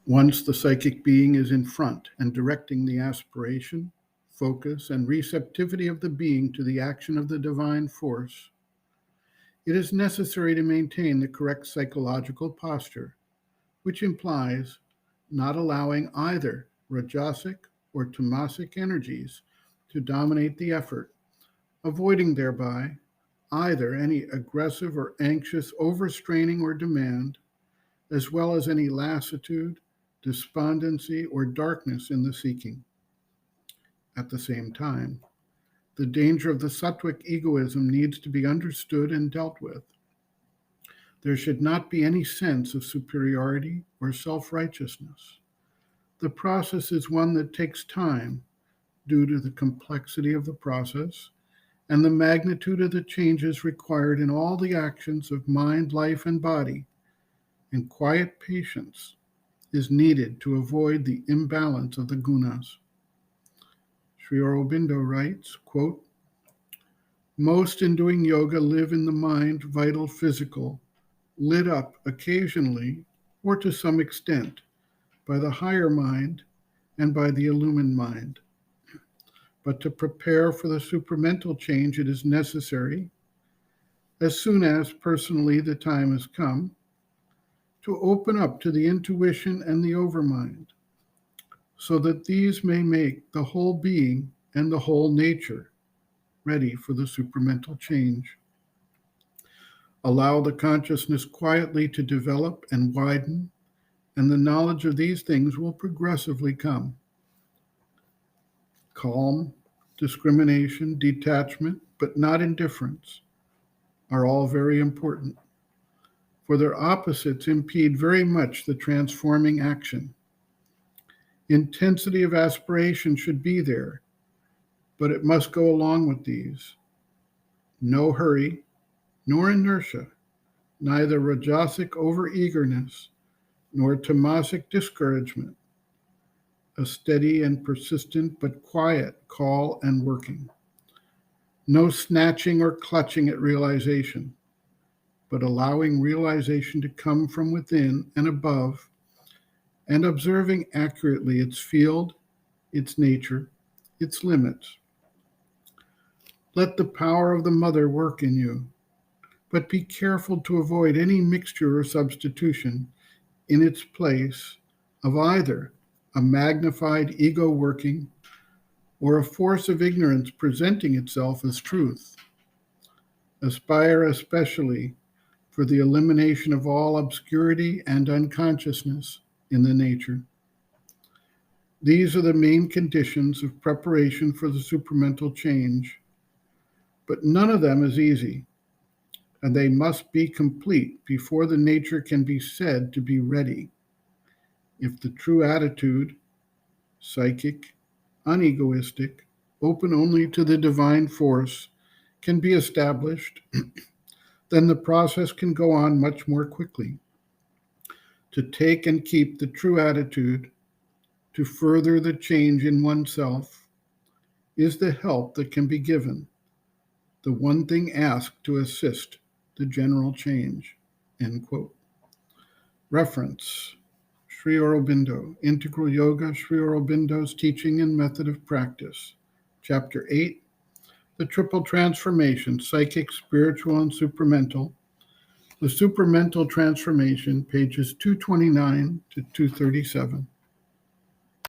Once the psychic being is in front and directing the aspiration, focus, and receptivity of the being to the action of the divine force, it is necessary to maintain the correct psychological posture, which implies not allowing either Rajasic or Tamasic energies to dominate the effort, avoiding thereby either any aggressive or anxious overstraining or demand, as well as any lassitude, despondency, or darkness in the seeking. At the same time, the danger of the sattvic egoism needs to be understood and dealt with. There should not be any sense of superiority or self-righteousness. The process is one that takes time due to the complexity of the process and the magnitude of the changes required in all the actions of mind, life, and body, and quiet patience is needed to avoid the imbalance of the gunas. Sri Aurobindo writes, quote, "Most in doing yoga live in the mind, vital, physical, lit up occasionally or to some extent by the higher mind and by the illumined mind. But to prepare for the supramental change, it is necessary, as soon as personally the time has come, to open up to the intuition and the overmind, so that these may make the whole being and the whole nature ready for the supramental change. Allow the consciousness quietly to develop and widen, and the knowledge of these things will progressively come. Calm, discrimination, detachment, but not indifference, are all very important, for their opposites impede very much the transforming action. Intensity of aspiration should be there, but it must go along with these. No hurry, nor inertia, neither Rajasic overeagerness, nor Tamasic discouragement. A steady and persistent but quiet call and working. No snatching or clutching at realization, but allowing realization to come from within and above, and observing accurately its field, its nature, its limits. Let the power of the mother work in you, but be careful to avoid any mixture or substitution in its place of either a magnified ego working or a force of ignorance presenting itself as truth. Aspire especially for the elimination of all obscurity and unconsciousness in the nature. These are the main conditions of preparation for the supramental change, but none of them is easy, and they must be complete before the nature can be said to be ready. If the true attitude, psychic, unegoistic, open only to the divine force, can be established, then the process can go on much more quickly. To take and keep the true attitude, to further the change in oneself, is the help that can be given, the one thing asked to assist the general change." End quote. Reference: Sri Aurobindo, Integral Yoga, Sri Aurobindo's Teaching and Method of Practice, Chapter 8, The Triple Transformation, Psychic, Spiritual, and Supramental, the Supramental Transformation, pages 229 to 237.